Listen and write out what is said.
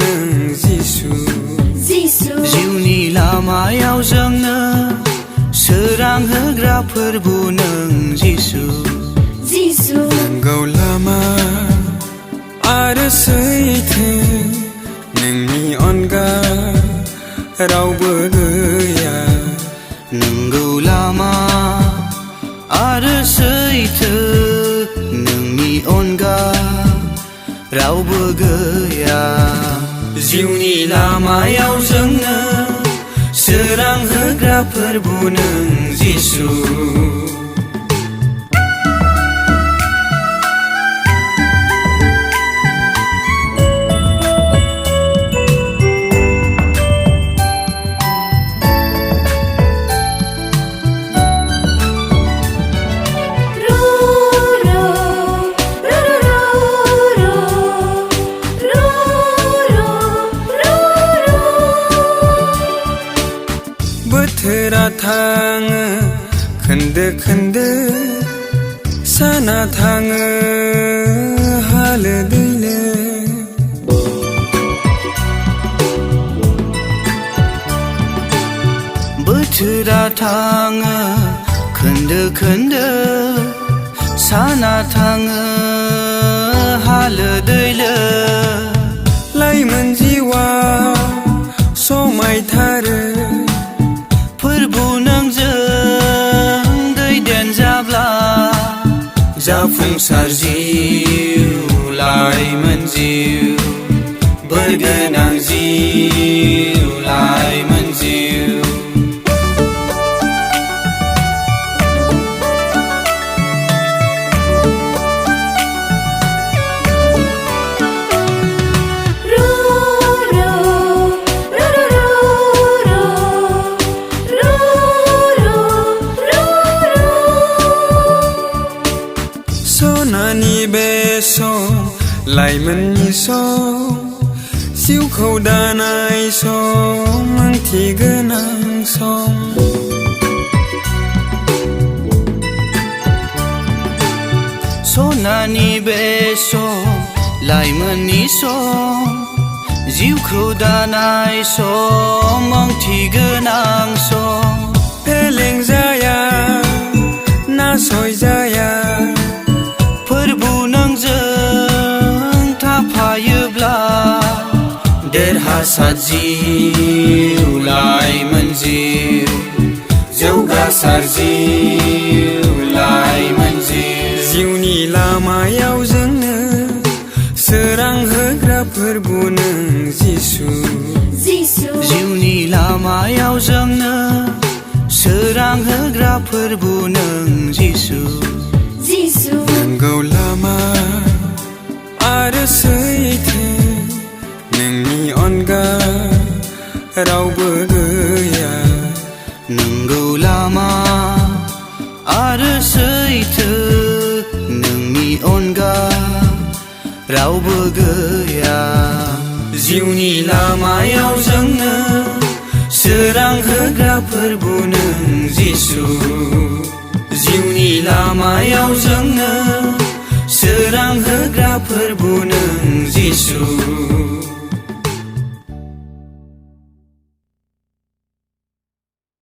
नों जिसु जिउनि लामायाव जोंनो सोरां होग्रा फोरबु नों जिसु नंगौ लामा आरो सैथो नोंनि अनगा रावबो गैया नंगौ लामा आरो सैथो नोंनि अनगा रावबो गैया जिउनि लामायाव जोंनो सोरां होग्रा फोरबु नों जिसु बोथोरा थाङो खोन्दो खोन्दो साना थाङो हालो दैलो बोथोरा थाङो खोन्दो खोन्दो साना थाङो हालो दैलो लाइमोन जिउआ समायथारो फोरबु नोंजों दैदेन जाब्ला जाफुंसार जिउ लाइमोन जिउ बोर गोनां जिउ लाइमोन जिउ सनानि बे सम लाइमोननि सम जिउखौ दानाय सम ओंथि गोनां सम सनानि बे सम लाइमोननि सम जिउखौ दानाय सम ओंथि गोनां सम फेलें जाया नासय जाया फोरबु नोंजों थाफायोब्ला देरहासार जिउ लाइमोन जिउ जौगासार जिउ लाइमोन जिउ जिउनि लामायाव जोंनो सोरां होग्रा फोरबु नों जिसु जिउनि लामायाव जोंनो सोरां होग्रा फोरबु नों जिसु नंगौ लामा आरो सैथो नोंनि अनगा रावबो गैया नंगौ लामा आरो सैथो नोंनि अनगा रावबो गैया जिउनि लामायाव जोंनो सोरां होग्रा फोरबु